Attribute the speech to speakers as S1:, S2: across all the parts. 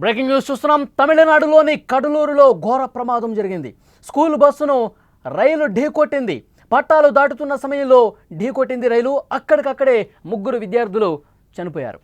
S1: Breaking news చూస్తున్నాం. తమిళనాడులోని కడలూరులో ఘోర ప్రమాదం జరిగింది. స్కూల్ బస్సును రైలు ఢీకొట్టింది. పట్టాలు దాటుతున్న సమయంలో ఢీకొట్టింది రైలు. అక్కడికక్కడే ముగ్గురు విద్యార్థులు చనిపోయారు.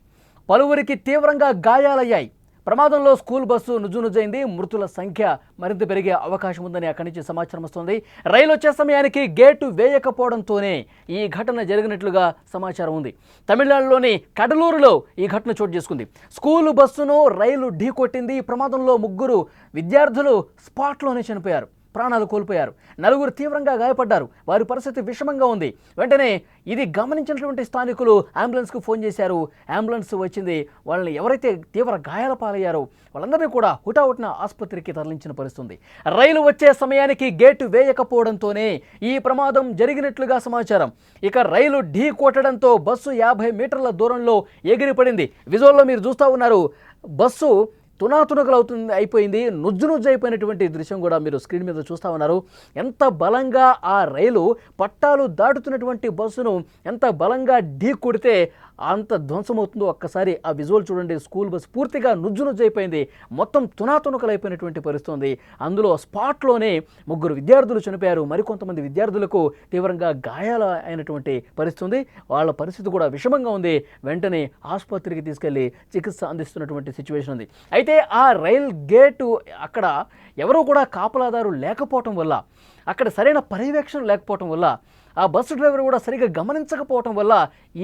S1: పలువురికి తీవ్రంగా గాయాలయ్యాయి. ప్రమాదంలో స్కూల్ బస్సు నుజ్జునుజ్జైంది. మృతుల సంఖ్య మరింత పెరిగే అవకాశం ఉందని అక్కడి నుంచి సమాచారం వస్తోంది. రైలు వచ్చే సమయానికి గేటు వేయకపోవడంతోనే ఈ ఘటన జరిగినట్లుగా సమాచారం ఉంది. తమిళనాడులోని కడలూరులో ఈ ఘటన చోటు చేసుకుంది. స్కూలు బస్సును రైలు ఢీకొట్టింది. ఈ ప్రమాదంలో ముగ్గురు విద్యార్థులు స్పాట్లోనే చనిపోయారు, ప్రాణాలు కోల్పోయారు. నలుగురు తీవ్రంగా గాయపడ్డారు. వారి పరిస్థితి విషమంగా ఉంది. వెంటనే ఇది గమనించినటువంటి స్థానికులు అంబులెన్స్కు ఫోన్ చేశారు. అంబులెన్స్ వచ్చింది. వాళ్ళని ఎవరైతే తీవ్ర గాయాల పాలయ్యారో వాళ్ళందరినీ కూడా హుటాహుటిన ఆసుపత్రికి తరలించిన పరిస్థితి. రైలు వచ్చే సమయానికి గేటు వేయకపోవడంతోనే ఈ ప్రమాదం జరిగినట్లుగా సమాచారం. ఇక రైలు ఢీ కొట్టడంతో బస్సు 50 మీటర్ల దూరంలో ఎగిరిపడింది. విజువల్లో మీరు చూస్తూ ఉన్నారు. బస్సు తునాతునకలవుతుంది అయిపోయింది. నుజ్జు అయిపోయినటువంటి దృశ్యం కూడా మీరు స్క్రీన్ మీద చూస్తూ ఉన్నారు. ఎంత బలంగా ఆ రైలు పట్టాలు దాటుతున్నటువంటి బస్సును ఎంత బలంగా ఢీ కొడితే అంత ధ్వంసమవుతుందో ఒక్కసారి ఆ విజువల్ చూడండి. స్కూల్ బస్సు పూర్తిగా నుజ్జు అయిపోయింది. మొత్తం తునాతునకలైపోయినటువంటి పరిస్థితి ఉంది. అందులో స్పాట్లోనే ముగ్గురు విద్యార్థులు చనిపోయారు. మరికొంతమంది విద్యార్థులకు తీవ్రంగా గాయాల అయినటువంటి పరిస్థితి ఉంది. వాళ్ళ పరిస్థితి కూడా విషమంగా ఉంది. వెంటనే ఆసుపత్రికి తీసుకెళ్లి చికిత్స అందిస్తున్నటువంటి సిచ్యువేషన్ ఉంది. అయితే ఆ రైల్ గేటు అక్కడ ఎవరూ కూడా కాపలాదారు లేకపోవటం వల్ల, అక్కడ సరైన పర్యవేక్షణ లేకపోవటం వల్ల, ఆ బస్సు డ్రైవర్ కూడా సరిగ్గా గమనించకపోవటం వల్ల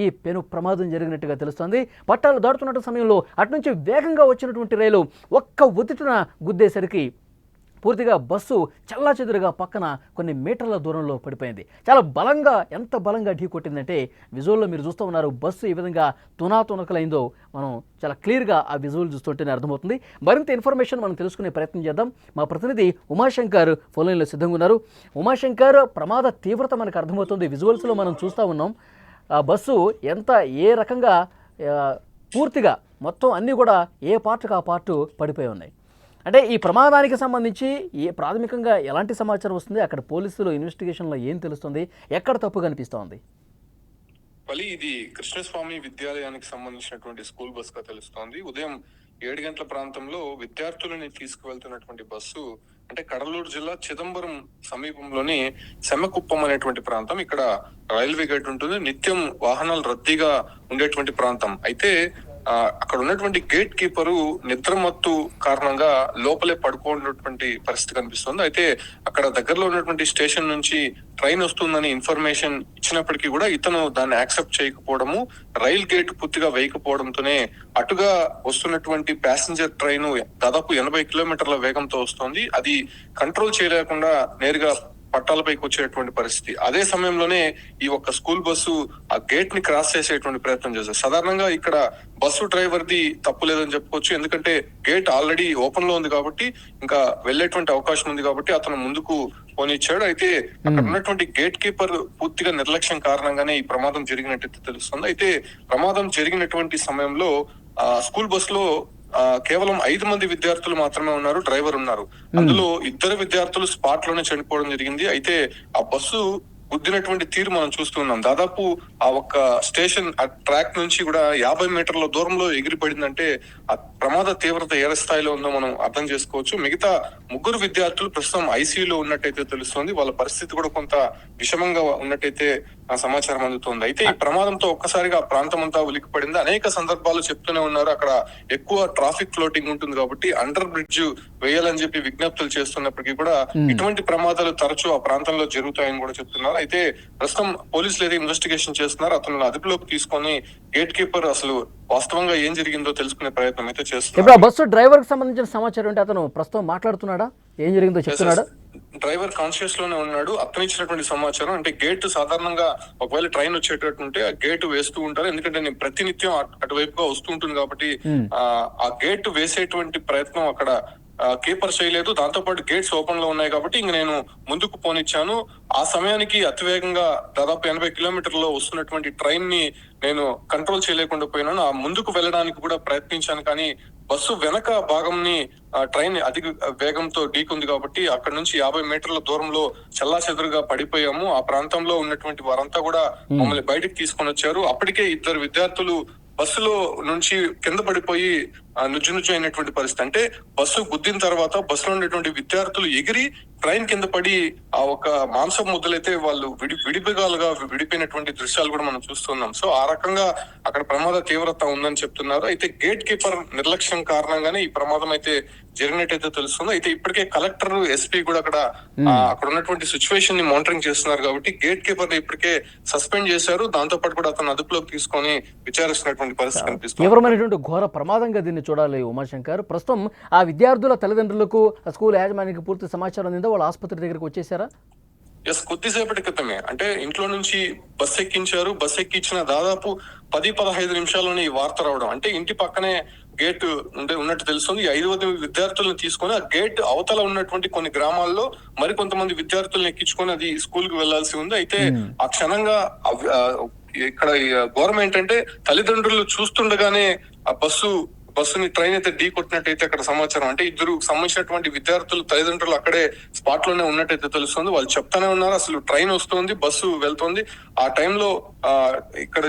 S1: ఈ పెను ప్రమాదం జరిగినట్టుగా తెలుస్తోంది. పట్టాలు దాటుతున్న సమయంలో అటునుంచి వేగంగా వచ్చినటువంటి రైలు ఒక్క ఉదిటున గుద్దేసరికి పూర్తిగా బస్సు చెల్లాచెదురుగా పక్కన కొన్ని మీటర్ల దూరంలో పడిపోయింది. చాలా బలంగా, ఎంత బలంగా ఢీ కొట్టిందంటే విజువల్లో మీరు చూస్తూ ఉన్నారు. బస్సు ఈ విధంగా తునాతునకలైందో మనం చాలా క్లియర్గా ఆ విజువల్ చూస్తుంటేనే అర్థమవుతుంది. మరింత ఇన్ఫర్మేషన్ మనం తెలుసుకునే ప్రయత్నం చేద్దాం. మా ప్రతినిధి ఉమాశంకర్ ఫోన్ లైన్లో సిద్ధంగా ఉన్నారు. ఉమాశంకర్, ప్రమాద తీవ్రత మనకు అర్థమవుతుంది. విజువల్స్లో మనం చూస్తూ ఉన్నాం. ఆ బస్సు ఏ రకంగా పూర్తిగా మొత్తం అన్నీ కూడా ఏ పార్ట్కి ఆ పార్టు పడిపోయి ఉన్నాయి. అంటే ఈ ప్రమాదానికి సంబంధించి ప్రాథమికంగా ఎలాంటి సమాచారం వస్తుంది? అక్కడ పోలీసులు ఇన్వెస్టిగేషన్లో ఏం తెలుస్తుంది? ఎక్కడ తప్పు కనిపిస్తోంది?
S2: ఇది కృష్ణస్వామి విద్యాలయానికి సంబంధించినటువంటి స్కూల్ బస్ గా తెలుస్తోంది. ఉదయం 7 గంటల ప్రాంతంలో విద్యార్థులని తీసుకువెళ్తున్నటువంటి బస్సు అంటే కడలూరు జిల్లా చిదంబరం సమీపంలోని సెమ్మకుప్పం అనేటువంటి ప్రాంతం. ఇక్కడ రైల్వే గేట్ ఉంటుంది. నిత్యం వాహనాలు రద్దీగా ఉండేటువంటి ప్రాంతం. అయితే అక్కడ ఉన్నటువంటి గేట్ కీపరు నిద్రమత్తు కారణంగా లోపలే పడుకోనటువంటి పరిస్థితి కనిపిస్తుంది. అయితే అక్కడ దగ్గరలో ఉన్నటువంటి స్టేషన్ నుంచి ట్రైన్ వస్తుందని ఇన్ఫర్మేషన్ ఇచ్చినప్పటికీ కూడా ఇతను దాన్ని యాక్సెప్ట్ చేయకపోవడము, రైల్ గేట్ పూర్తిగా వేయకపోవడంతోనే అటుగా వస్తున్నటువంటి ప్యాసింజర్ ట్రైన్ దాదాపు 80 కిలోమీటర్ల వేగంతో వస్తోంది. అది కంట్రోల్ చేయలేకుండా నేరుగా పట్టాలపైకి వచ్చేటువంటి పరిస్థితి. అదే సమయంలోనే ఈ ఒక్క స్కూల్ బస్సు ఆ గేట్ ని క్రాస్ చేసేటువంటి ప్రయత్నం చేశారు. సాధారణంగా ఇక్కడ బస్సు డ్రైవర్ ది తప్పు లేదని చెప్పుకోవచ్చు. ఎందుకంటే గేట్ ఆల్రెడీ ఓపెన్ లో ఉంది కాబట్టి ఇంకా వెళ్లేటువంటి అవకాశం ఉంది కాబట్టి అతను ముందుకు పోనిచ్చాడు. అయితే అక్కడ ఉన్నటువంటి గేట్ కీపర్ పూర్తిగా నిర్లక్ష్యం కారణంగానే ఈ ప్రమాదం జరిగినట్టు తెలుస్తుంది. అయితే ప్రమాదం జరిగినటువంటి సమయంలో స్కూల్ బస్ లో కేవలం 5 మంది విద్యార్థులు మాత్రమే ఉన్నారు, డ్రైవర్ ఉన్నారు. అందులో 2 విద్యార్థులు స్పాట్ లోనే చనిపోవడం జరిగింది. అయితే ఆ బస్సు గుద్దినటువంటి తీరు మనం చూస్తున్నాం. దాదాపు ఆ ఒక్క స్టేషన్ ఆ ట్రాక్ నుంచి కూడా 50 మీటర్ల దూరంలో ఎగిరిపడిందంటే ఆ ప్రమాద తీవ్రత ఏ స్థాయిలో ఉందో మనం అర్థం చేసుకోవచ్చు. మిగతా 3 విద్యార్థులు ప్రస్తుతం ఐసీయూలో ఉన్నట్టయితే తెలుస్తోంది. వాళ్ళ పరిస్థితి కూడా కొంత విషమంగా ఉన్నట్టయితే ఆ సమాచారం అందుతోంది. అయితే ఈ ప్రమాదంతో ఒక్కసారిగా ఆ ప్రాంతం అంతా ఉలిక్కిపడింది. అనేక సందర్భాలు చెప్తూనే ఉన్నారు, అక్కడ ఎక్కువ ట్రాఫిక్ ఫ్లోటింగ్ ఉంటుంది కాబట్టి అండర్ బ్రిడ్జ్ వేయాలని చెప్పి విజ్ఞప్తులు చేస్తున్నప్పటికీ కూడా ఇటువంటి ప్రమాదాలు తరచూ ఆ ప్రాంతంలో జరుగుతాయని కూడా చెప్తున్నారు. అయితే ప్రస్తుతం పోలీసులు ఏదో ఇన్వెస్టిగేషన్ చేస్తున్నారు. అతను అదుపులోకి తీసుకొని గేట్ కీపర్ అసలు వాస్తవంగా ఏం జరిగిందో తెలుసుకునే ప్రయత్నం అయితే చేస్తున్నారు.
S1: ఇప్పుడు ఆ బస్సు డ్రైవర్ కి సంబంధించిన సమాచారం అంటే అతను ప్రస్తుతం మాట్లాడుతున్నాడా? ఏం జరిగిందో చెప్తున్నాడా?
S2: డ్రైవర్ కాన్షియస్ లోనే ఉన్నాడు. అతను ఇచ్చినటువంటి సమాచారం అంటే గేట్ సాధారణంగా ఒకవేళ ట్రైన్ వచ్చేటట్టు ఉంటే ఆ గేట్ వేస్తూ ఉంటారు. ఎందుకంటే నేను ప్రతినిత్యం అటువైపుగా వస్తూ ఉంటుంది కాబట్టి ఆ గేట్ వేసేటువంటి ప్రయత్నం అక్కడ కీపర్ చేయలేదు. దాంతో పాటు గేట్స్ ఓపెన్ లో ఉన్నాయి కాబట్టి ఇంక నేను ముందుకు పోనిచ్చాను. ఆ సమయానికి అతివేగంగా దాదాపు 80 కిలోమీటర్లో వస్తున్నటువంటి ట్రైన్ ని నేను కంట్రోల్ చేయలేకుండా పోయినాను. ఆ ముందుకు వెళ్ళడానికి కూడా ప్రయత్నించాను, కానీ బస్సు వెనక భాగంని ట్రైన్ అధిక వేగంతో ఢీకుంది కాబట్టి అక్కడ నుంచి 50 మీటర్ల దూరంలో చెల్లాచెదురుగా పడిపోయాము. ఆ ప్రాంతంలో ఉన్నటువంటి వారంతా కూడా మమ్మల్ని బయటకు తీసుకొని వచ్చారు. అప్పటికే 2 విద్యార్థులు బస్సులో నుంచి కింద పడిపోయి నుజ్జు అయినటువంటి పరిస్థితి. అంటే బస్సు గుద్దిన తర్వాత బస్సులో ఉండేటువంటి విద్యార్థులు ఎగిరి ట్రైన్ కింద పడి ఆ ఒక మాంసం ముద్దలైతే వాళ్ళు విడివిగాలుగా విడిపోయినటువంటి దృశ్యాలు కూడా మనం చూస్తున్నాం. సో ఆ రకంగా అక్కడ ప్రమాద తీవ్రత ఉందని చెప్తున్నారు. అయితే గేట్ కీపర్ నిర్లక్ష్యం కారణంగానే ఈ ప్రమాదం అయితే జరిగినట్టయితే తెలుస్తుంది. అయితే ఇప్పటికే కలెక్టర్, ఎస్పీ కూడా అక్కడ ఉన్నటువంటి సిచ్యువేషన్ ని మానిటరింగ్ చేస్తున్నారు కాబట్టి గేట్ కీపర్ ని ఇప్పటికే సస్పెండ్ చేశారు. దాంతో పాటు కూడా అతను అదుపులోకి తీసుకొని విచారిస్తున్నటువంటి పరిస్థితి కనిపిస్తుంది.
S1: తీవ్రమైనటువంటి ఘోర ప్రమాదంగా దీన్ని చూడాలి ఉమాశంకర్. ప్రస్తుతం ఆ విద్యార్థుల తల్లిదండ్రులకు స్కూల్ యాజమాన్యానికి పూర్తి సమాచారం అందిందా? వాళ్ళ ఆసుపత్రి దగ్గరికి వచ్చేసారా?
S2: కొద్దిసేపటి క్రితమే అంటే ఇంట్లో నుంచి బస్ ఎక్కించారు. బస్ ఎక్కించిన దాదాపు 10-15 నిమిషాల్లోనే ఈ వార్త రావడం. అంటే ఇంటి పక్కనే గేట్ ఉన్నట్టు తెలుస్తుంది. 5 మంది విద్యార్థులను తీసుకొని ఆ గేట్ అవతల ఉన్నటువంటి కొన్ని గ్రామాల్లో మరి కొంతమంది విద్యార్థులను ఎక్కించుకొని అది స్కూల్ కు వెళ్లాల్సి ఉంది. అయితే ఆ క్షణంగా ఇక్కడ ఘోరం ఏంటంటే తల్లిదండ్రులు చూస్తుండగానే ఆ బస్సుని ట్రైన్ అయితే ఢీ కొట్టినట్టయితే అక్కడ సమాచారం. అంటే ఇద్దరు సంబంధించినటువంటి విద్యార్థులు తల్లిదండ్రులు అక్కడే స్పాట్ లోనే ఉన్నట్టయితే తెలుస్తుంది. వాళ్ళు చెప్తానే ఉన్నారు అసలు ట్రైన్ వస్తుంది, బస్సు వెళ్తుంది. ఆ టైంలో ఇక్కడ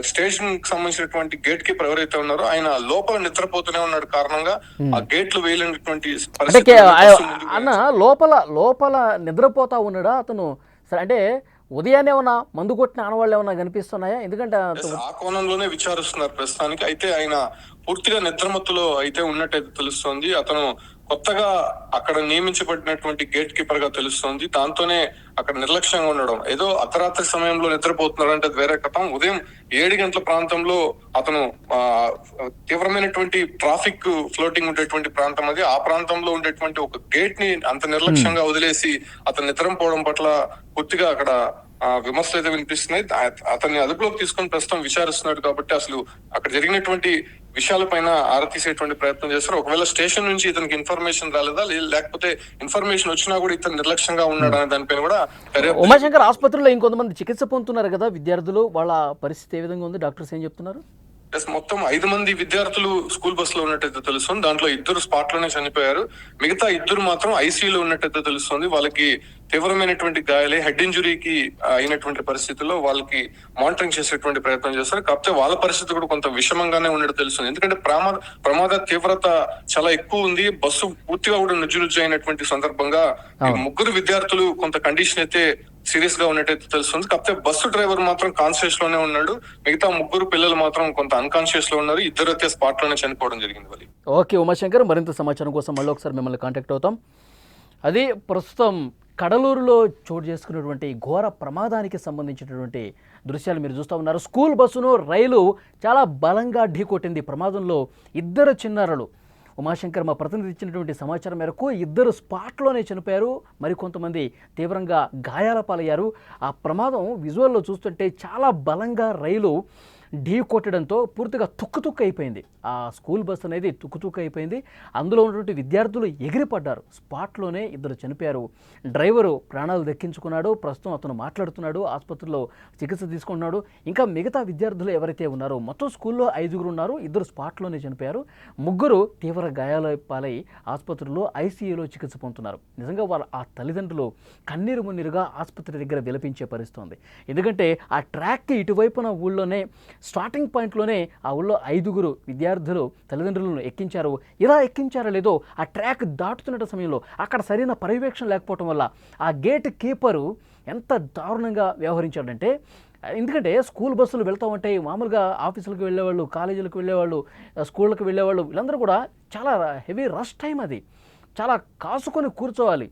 S2: స్టేషన్ కి సంబంధించినటువంటి గేట్ కీపర్ ఎవరైతే ఉన్నారో ఆయన లోపల నిద్రపోతూనే ఉన్నాడు కారణంగా ఆ గేట్లు వేయలేనటువంటి పరిస్థితి.
S1: అన్న లోపల నిద్రపోతా ఉన్నాడా అతను? సరే, అంటే ఉదయాన్నే ఏమన్నా మందు కొట్టిన ఆనవాళ్ళు ఏమన్నా కనిపిస్తున్నాయా? ఎందుకంటే
S2: ఆ కోణంలోనే విచారిస్తున్నారు ప్రస్తుతానికి. అయితే ఆయన పూర్తిగా నిద్రమత్తులో అయితే ఉన్నట్టయితే తెలుస్తోంది. అతను కొత్తగా అక్కడ నియమించబడినటువంటి గేట్ కీపర్ గా తెలుస్తోంది. దాంతోనే అక్కడ నిర్లక్ష్యంగా ఉండడం, ఏదో అర్ధరాత్రి సమయంలో నిద్రపోతున్నాడు అంటే వేరే కథం. ఉదయం 7 గంటల ప్రాంతంలో అతను తీవ్రమైనటువంటి ట్రాఫిక్ ఫ్లోటింగ్ ఉండేటువంటి ప్రాంతం అది. ఆ ప్రాంతంలో ఉండేటువంటి ఒక గేట్ ని అంత నిర్లక్ష్యంగా వదిలేసి అతను నిద్రపోవడం పట్ల పూర్తిగా అక్కడ విమర్శలు అయితే వినిపిస్తున్నాయి. అతన్ని అదుపులోకి తీసుకొని ప్రస్తుతం విచారిస్తున్నాడు కాబట్టి అసలు అక్కడ జరిగినటువంటి విషయాలపైన ఆరా తీసేటువంటి ప్రయత్నం చేస్తారు. ఒకవేళ స్టేషన్ నుంచి ఇతనికి ఇన్ఫర్మేషన్ రాలేదా, లేకపోతే ఇన్ఫర్మేషన్ వచ్చినా కూడా ఇతను నిర్లక్ష్యంగా ఉన్నాడు అనే దానిపైన కూడా
S1: ఉమాశంకర్, ఆసుపత్రిలో ఇంకొంతమంది చికిత్స పొందుతున్నారు కదా విద్యార్థులు, వాళ్ళ పరిస్థితి ఏ విధంగా ఉంది? డాక్టర్స్ ఏం చెప్తున్నారు?
S2: మొత్తం 5 మంది విద్యార్థులు స్కూల్ బస్ లో ఉన్నట్టయితే తెలుస్తుంది. దాంట్లో 2 స్పాట్ లోనే చనిపోయారు. మిగతా 2 మాత్రం ఐసీయూలో ఉన్నట్టయితే తెలుస్తుంది. వాళ్ళకి తీవ్రమైనటువంటి గాయాలే, హెడ్ ఇంజురీకి అయినటువంటి పరిస్థితుల్లో వాళ్ళకి మానిటరింగ్ చేసేటువంటి ప్రయత్నం చేస్తారు. కాకపోతే వాళ్ళ పరిస్థితి కూడా కొంత విషమంగానే ఉన్నట్టు తెలుస్తుంది. ఎందుకంటే ప్రమాద తీవ్రత చాలా ఎక్కువ ఉంది. బస్సు పూర్తిగా కూడా నుజ్జు అయినటువంటి సందర్భంగా 3 విద్యార్థులు కొంత కండిషన్ అయితే సీరియస్ గా ఉన్నట్టయితే తెలుస్తుంది. కాకపోతే బస్సు డ్రైవర్ మాత్రం కాన్షియస్ లోనే ఉన్నాడు. మిగతా 3 పిల్లలు మాత్రం కొంత అన్కాన్షియస్ లో ఉన్నారు. 2 అయితే స్పాట్ లోనే చనిపోవడం జరిగింది.
S1: ఓకే ఉమాశంకర్, మరింత సమాచారం కోసం మళ్ళీ ఒకసారి మిమ్మల్ని కాంటాక్ట్ అవుతాం. అది ప్రస్తుతం కడలూరులో చోటు చేసుకున్నటువంటి ఘోర ప్రమాదానికి సంబంధించినటువంటి దృశ్యాలు మీరు చూస్తూ ఉన్నారు. స్కూల్ బస్సును రైలు చాలా బలంగా ఢీకొట్టింది. ప్రమాదంలో 2 చిన్నారులు. ఉమాశంకర్ మా ప్రతినిధి ఇచ్చినటువంటి సమాచారం మేరకు 2 స్పాట్లోనే చనిపోయారు. మరికొంతమంది తీవ్రంగా గాయాల పాలయ్యారు. ఆ ప్రమాదం విజువల్లో చూస్తుంటే చాలా బలంగా రైలు ఢీ కొట్టడంతో పూర్తిగా తుక్కు అయిపోయింది. ఆ స్కూల్ బస్ అనేది తుక్కు అయిపోయింది. అందులో ఉన్నటువంటి విద్యార్థులు ఎగిరిపడ్డారు. స్పాట్లోనే 2 చనిపోయారు. డ్రైవరు ప్రాణాలు దక్కించుకున్నాడు. ప్రస్తుతం అతను మాట్లాడుతున్నాడు, ఆసుపత్రిలో చికిత్స తీసుకుంటున్నాడు. ఇంకా మిగతా విద్యార్థులు ఎవరైతే ఉన్నారో మొత్తం స్కూల్లో 5 ఉన్నారు. 2 స్పాట్లోనే చనిపోయారు. 3 తీవ్ర గాయాల పాలై ఆసుపత్రిలో ఐసీయూలో చికిత్స పొందుతున్నారు. నిజంగా వాళ్ళ ఆ తల్లిదండ్రులు కన్నీరు మున్నీరుగా ఆసుపత్రి దగ్గర విలపించే పరిస్థితి ఉంది. ఎందుకంటే ఆ ట్రాక్కి ఇటువైపున ఊళ్ళోనే స్టార్టింగ్ పాయింట్లోనే ఆ ఊళ్ళో 5 విద్యార్థులు తల్లిదండ్రులను ఎక్కించారు. ఇలా ఎక్కించారో లేదో ఆ ట్రాక్ దాటుతున్న సమయంలో అక్కడ సరైన పర్యవేక్షణ లేకపోవడం వల్ల ఆ గేట్ కీపరు ఎంత దారుణంగా వ్యవహరించాడంటే, ఎందుకంటే స్కూల్ బస్సులు వెళ్తూ ఉంటాయి, మామూలుగా ఆఫీసులకు వెళ్ళేవాళ్ళు, కాలేజీలకు వెళ్ళేవాళ్ళు, స్కూళ్ళకి వెళ్ళేవాళ్ళు, వీళ్ళందరూ కూడా చాలా హెవీ రష్ టైం. అది చాలా కాసుకొని కూర్చోవాలి.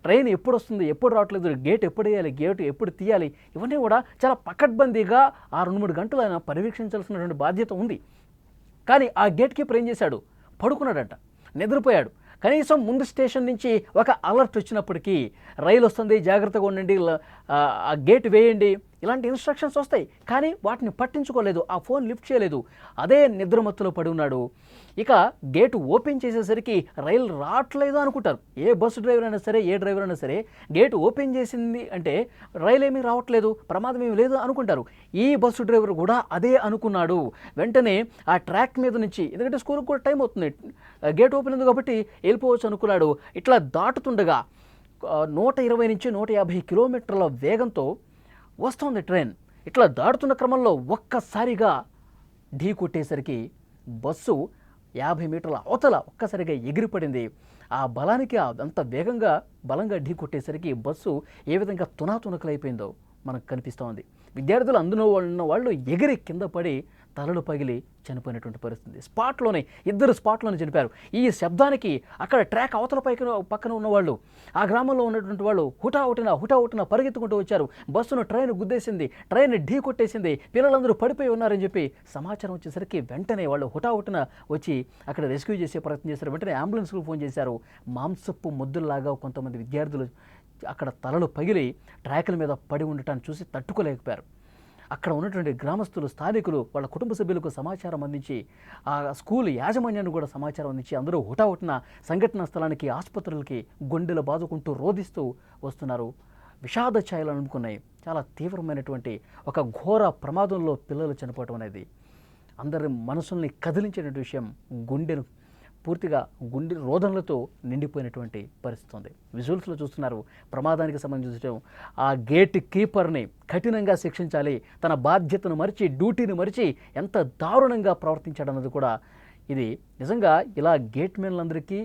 S1: ట్రైన్ ఎప్పుడు వస్తుంది, ఎప్పుడు రావట్లేదు, గేట్ ఎప్పుడు వేయాలి, గేట్ ఎప్పుడు తీయాలి, ఇవన్నీ కూడా చాలా పకడ్బందీగా 2-3 గంటలు ఆయన పర్యవేక్షించాల్సినటువంటి బాధ్యత ఉంది. కానీ ఆ గేట్ కీపర్ ఏం చేశాడు? పడుకున్నాడంట, నిద్రపోయాడు. కనీసం ముందు స్టేషన్ నుంచి ఒక అలర్ట్ వచ్చినప్పటికీ రైలు వస్తుంది, జాగ్రత్తగా ఉండండి, ఆ గేట్ వేయండి, ఇలాంటి ఇన్స్ట్రక్షన్స్ వస్తాయి. కానీ వాటిని పట్టించుకోలేదు, ఆ ఫోన్ లిఫ్ట్ చేయలేదు. అదే నిద్రమత్తులో పడి ఉన్నాడు. ఇక గేటు ఓపెన్ చేసేసరికి రైలు రావట్లేదు అనుకుంటారు. ఏ బస్సు డ్రైవర్ అయినా సరే, ఏ డ్రైవర్ అయినా సరే, గేటు ఓపెన్ చేసింది అంటే రైలు ఏమీ రావట్లేదు, ప్రమాదం ఏమీ లేదు అనుకుంటారు. ఈ బస్సు డ్రైవర్ కూడా అదే అనుకున్నాడు. వెంటనే ఆ ట్రాక్ మీద నుంచి, ఎందుకంటే స్కూల్కి కూడా టైం అవుతుంది, గేట్ ఓపెన్ ఉంది కాబట్టి వెళ్ళిపోవచ్చు అనుకున్నాడు. ఇట్లా దాటుతుండగా 120 నుంచి 150 కిలోమీటర్ల వేగంతో వస్తుంది ట్రైన్. ఇట్లా దాటుతున్న క్రమంలో ఒక్కసారిగా ఢీ కొట్టేసరికి బస్సు 50 మీటర్ల అవతల ఒక్కసారిగా ఎగిరిపడింది. ఆ బలానికి అంత వేగంగా బలంగా ఢీ కొట్టేసరికి బస్సు ఏ విధంగా తునాతునకలైపోయిందో మనకు కనిపిస్తోంది. విద్యార్థులు అందులో ఉన్న వాళ్ళు ఎగిరి కింద పడి తలలు పగిలి చనిపోయినటువంటి పరిస్థితి. ఇద్దరు స్పాట్లోనే చనిపోయారు. ఈ శబ్దానికి అక్కడ ట్రాక్ అవతల పక్కన ఉన్నవాళ్ళు, ఆ గ్రామంలో ఉన్నటువంటి వాళ్ళు హుటాహుటిన పరిగెత్తుకుంటూ వచ్చారు. బస్సును ట్రైన్ గుద్దేసింది, ట్రైన్ ఢీ కొట్టేసింది, పిల్లలందరూ పడిపోయి ఉన్నారని చెప్పి సమాచారం వచ్చేసరికి వెంటనే వాళ్ళు హుటాహుటిన వచ్చి అక్కడ రెస్క్యూ చేసే ప్రయత్నం చేశారు. వెంటనే అంబులెన్స్కు ఫోన్ చేశారు. మాంసపు ముద్దుల్లాగా కొంతమంది విద్యార్థులు అక్కడ తలలు పగిలి ట్రాకుల మీద పడి ఉండటాన్ని చూసి తట్టుకోలేకపోయారు. అక్కడ ఉన్నటువంటి గ్రామస్తులు, స్థానికులు వాళ్ళ కుటుంబ సభ్యులకు సమాచారం అందించి, ఆ స్కూల్ యాజమాన్యాన్ని కూడా సమాచారం అందించి అందరూ హుటాహుటిన సంఘటనా స్థలానికి, ఆసుపత్రులకి గుండెలు బాదుకుంటూ రోధిస్తూ వస్తున్నారు. విషాద ఛాయలు అనుకున్నాయి. చాలా తీవ్రమైనటువంటి ఒక ఘోర ప్రమాదంలో పిల్లలు చనిపోవటం అనేది అందరి మనసుల్ని కదిలించేటువంటి విషయం. పూర్తిగా గుండె రోదనలతో నిండిపోయినటువంటి పరిస్థితి ఉంది. విజువల్స్లో చూస్తున్నారు. ప్రమాదానికి సంబంధించిన ఆ గేట్ కీపర్ని కఠినంగా శిక్షించాలి, తన బాధ్యతను మరిచి, డ్యూటీని మరిచి ఎంత దారుణంగా ప్రవర్తించాడన్నది కూడా ఇది నిజంగా ఇలా గేట్ మెన్లందరికీ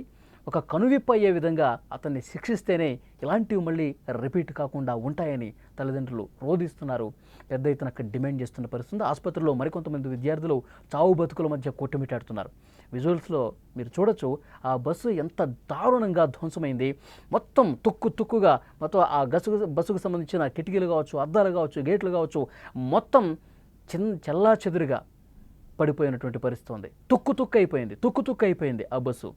S1: ఒక కనువిప్పు అయ్యే విధంగా అతన్ని శిక్షిస్తేనే ఇలాంటివి మళ్ళీ రిపీట్ కాకుండా ఉంటాయని తల్లిదండ్రులు రోధిస్తున్నారు. పెద్ద ఎత్తున అక్కడ డిమాండ్ చేస్తున్న పరిస్థితి. ఆసుపత్రిలో మరికొంతమంది విద్యార్థులు చావు బతుకుల మధ్య కొట్టుమిట్టాడుతున్నారు. విజువల్స్లో మీరు చూడొచ్చు ఆ బస్సు ఎంత దారుణంగా ధ్వంసమైంది. మొత్తం తుక్కుగా మొత్తం ఆ బస్సుకు సంబంధించిన కిటికీలు కావచ్చు, అద్దాలు కావచ్చు, గేట్లు కావచ్చు, మొత్తం చెల్లాచెదురుగా పడిపోయినటువంటి పరిస్థితి ఉంది. తుక్కు అయిపోయింది ఆ బస్సు.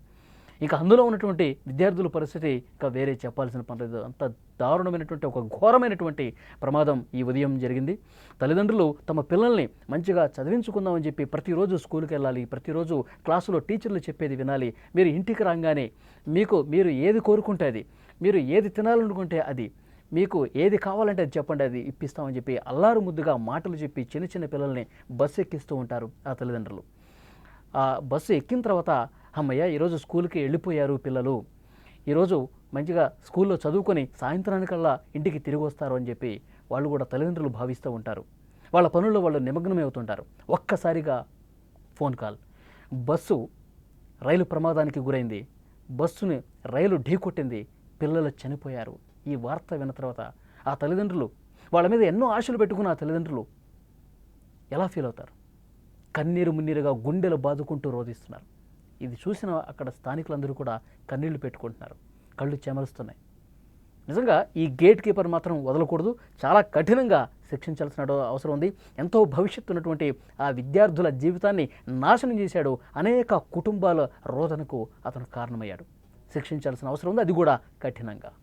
S1: ఇక అందులో ఉన్నటువంటి విద్యార్థుల పరిస్థితి ఇంకా వేరే చెప్పాల్సిన పని లేదు. అంత దారుణమైనటువంటి ఒక ఘోరమైనటువంటి ప్రమాదం ఈ ఉదయం జరిగింది. తల్లిదండ్రులు తమ పిల్లల్ని మంచిగా చదివించుకుందామని చెప్పి ప్రతిరోజు స్కూల్కి వెళ్ళాలి, ప్రతిరోజు క్లాసులో టీచర్లు చెప్పేది వినాలి, మీరు ఇంటికి రాగానే మీరు ఏది కోరుకుంటే అది, మీరు ఏది తినాలనుకుంటే అది, మీకు ఏది కావాలంటే అది చెప్పండి, అది ఇప్పిస్తామని చెప్పి అల్లారు ముద్దుగా మాటలు చెప్పి చిన్న పిల్లల్ని బస్సు ఎక్కిస్తూ ఉంటారు ఆ తల్లిదండ్రులు. ఆ బస్సు ఎక్కిన తర్వాత అమ్మయ్య ఈరోజు స్కూల్కి వెళ్ళిపోయారు పిల్లలు, ఈరోజు మంచిగా స్కూల్లో చదువుకొని సాయంత్రానికల్లా ఇంటికి తిరిగి వస్తారు అని చెప్పి వాళ్ళు కూడా తల్లిదండ్రులు భావిస్తూ ఉంటారు. వాళ్ళ పనుల్లో వాళ్ళు నిమగ్నమై అవుతుంటారు. ఒక్కసారిగా ఫోన్ కాల్, బస్సు రైలు ప్రమాదానికి గురైంది, రైలు ఢీకొట్టింది, పిల్లలు చనిపోయారు. ఈ వార్త విన్న తర్వాత ఆ తల్లిదండ్రులు, వాళ్ళ మీద ఎన్నో ఆశలు పెట్టుకున్న ఆ తల్లిదండ్రులు ఎలా ఫీల్ అవుతారు? కన్నీరు మున్నీరుగా గుండెలు బాదుకుంటూ రోధిస్తున్నారు. ఇది చూసిన అక్కడ స్థానికులందరూ కూడా కన్నీళ్లు పెట్టుకుంటున్నారు, కళ్ళు చెమరుస్తున్నాయి. నిజంగా ఈ గేట్ కీపర్ మాత్రం వదలకూడదు, చాలా కఠినంగా శిక్షించాల్సిన అవసరం ఉంది. ఎంతో భవిష్యత్తు ఉన్నటువంటి ఆ విద్యార్థుల జీవితాన్ని నాశనం చేశాడు, అనేక కుటుంబాల రోదనకు అతను కారణమయ్యాడు. శిక్షించాల్సిన అవసరం ఉంది, అది కూడా కఠినంగా.